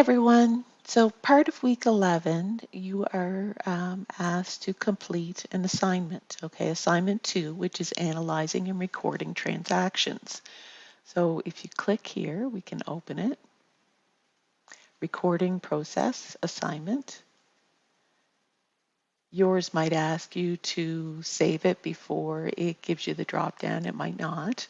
everyone. So part of week 11, you are asked to complete an assignment, okay? Assignment 2, which is analyzing and recording transactions. So if you click here, we can open it. Recording process assignment. Yours might ask you to save it before it gives you the drop down. It might not.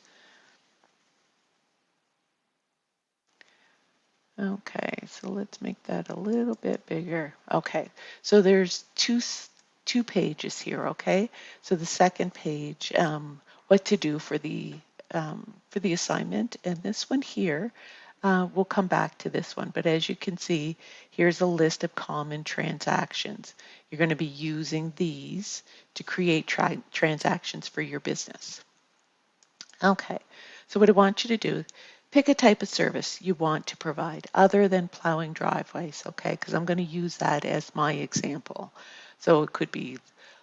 Okay, so let's make that a little bit bigger. Okay, so there's two pages here. Okay, so the second page, what to do for the assignment, and this one here, we'll come back to this one. But as you can see, here's a list of common transactions. You're going to be using these to create transactions for your business. Okay, so what I want you to do, pick a type of service you want to provide other than plowing driveways, okay? Because I'm going to use that as my example. So it could be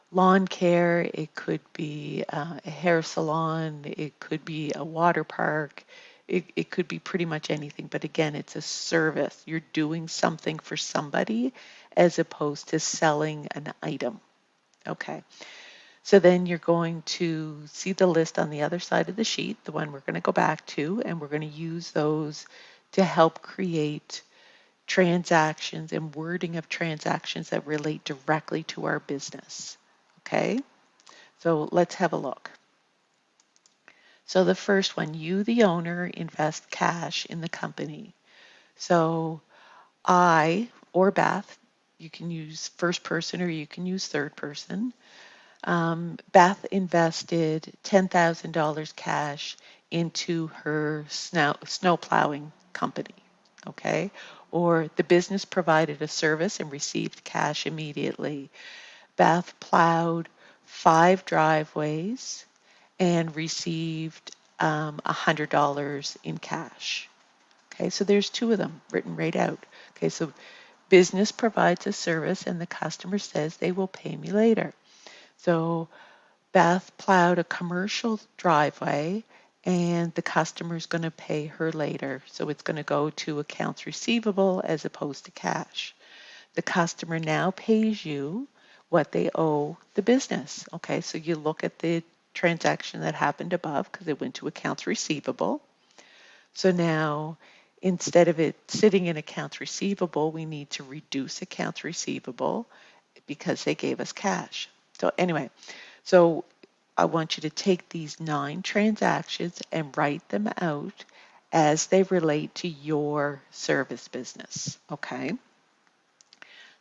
lawn care, it could be a hair salon, it could be a water park, it could be pretty much anything. But again, it's a service. You're doing something for somebody as opposed to selling an item, okay? So then you're going to see the list on the other side of the sheet, the one we're going to go back to, and we're going to use those to help create transactions and wording of transactions that relate directly to our business. Okay, so let's have a look. So the first one, you, the owner, invest cash in the company. So I or Beth, you can use first person or you can use third person. Beth invested $10,000 cash into her snow plowing company, okay? Or the business provided a service and received cash immediately. Beth plowed 5 driveways and received $100 in cash. Okay, so there's 2 of them written right out. Okay, so business provides a service and the customer says they will pay me later. So Beth plowed a commercial driveway and the customer is going to pay her later. So it's going to go to accounts receivable as opposed to cash. The customer now pays you what they owe the business. Okay, so you look at the transaction that happened above because it went to accounts receivable. So now instead of it sitting in accounts receivable, we need to reduce accounts receivable because they gave us cash. So anyway, so I want you to take these 9 transactions and write them out as they relate to your service business, okay?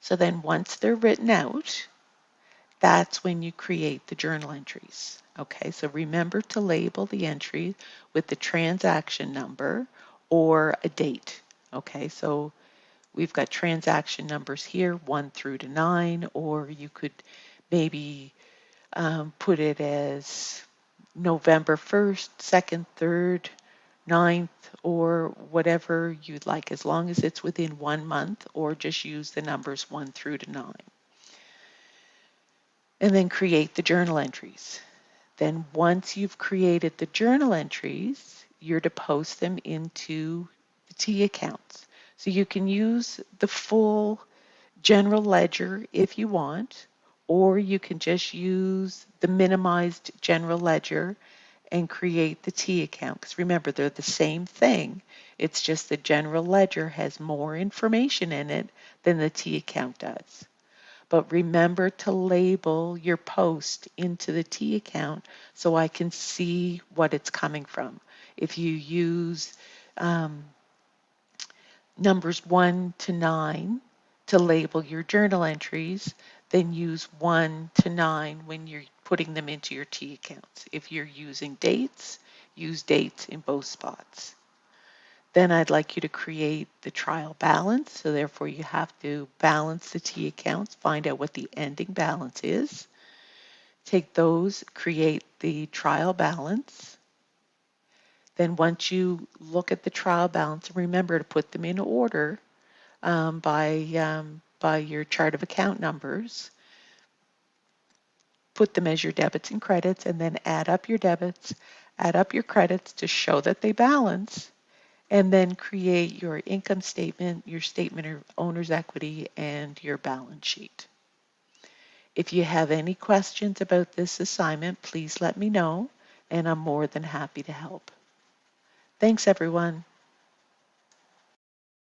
So then once they're written out, that's when you create the journal entries, okay? So remember to label the entry with the transaction number or a date, okay? So we've got transaction numbers here, 1 through to 9, or you could maybe put it as November 1st, 2nd, 3rd, 9th, or whatever you'd like, as long as it's within 1 month, or just use the numbers 1 through to 9. And then create the journal entries. Then once you've created the journal entries, you're to post them into the T accounts. So you can use the full general ledger if you want, or you can just use the minimized general ledger and create the T account. Because remember, they're the same thing. It's just the general ledger has more information in it than the T account does. But remember to label your post into the T account so I can see what it's coming from. If you use numbers 1 to 9 to label your journal entries, then use 1 to 9 when you're putting them into your T accounts. If you're using dates, use dates in both spots. Then I'd like you to create the trial balance. So therefore you have to balance the T accounts, find out what the ending balance is. Take those, create the trial balance. Then once you look at the trial balance, remember to put them in order by your chart of account numbers. Put them as your debits and credits, and then add up your debits, add up your credits to show that they balance, and then create your income statement, your statement of owner's equity, and your balance sheet. If you have any questions about this assignment, please let me know, and I'm more than happy to help. Thanks, everyone.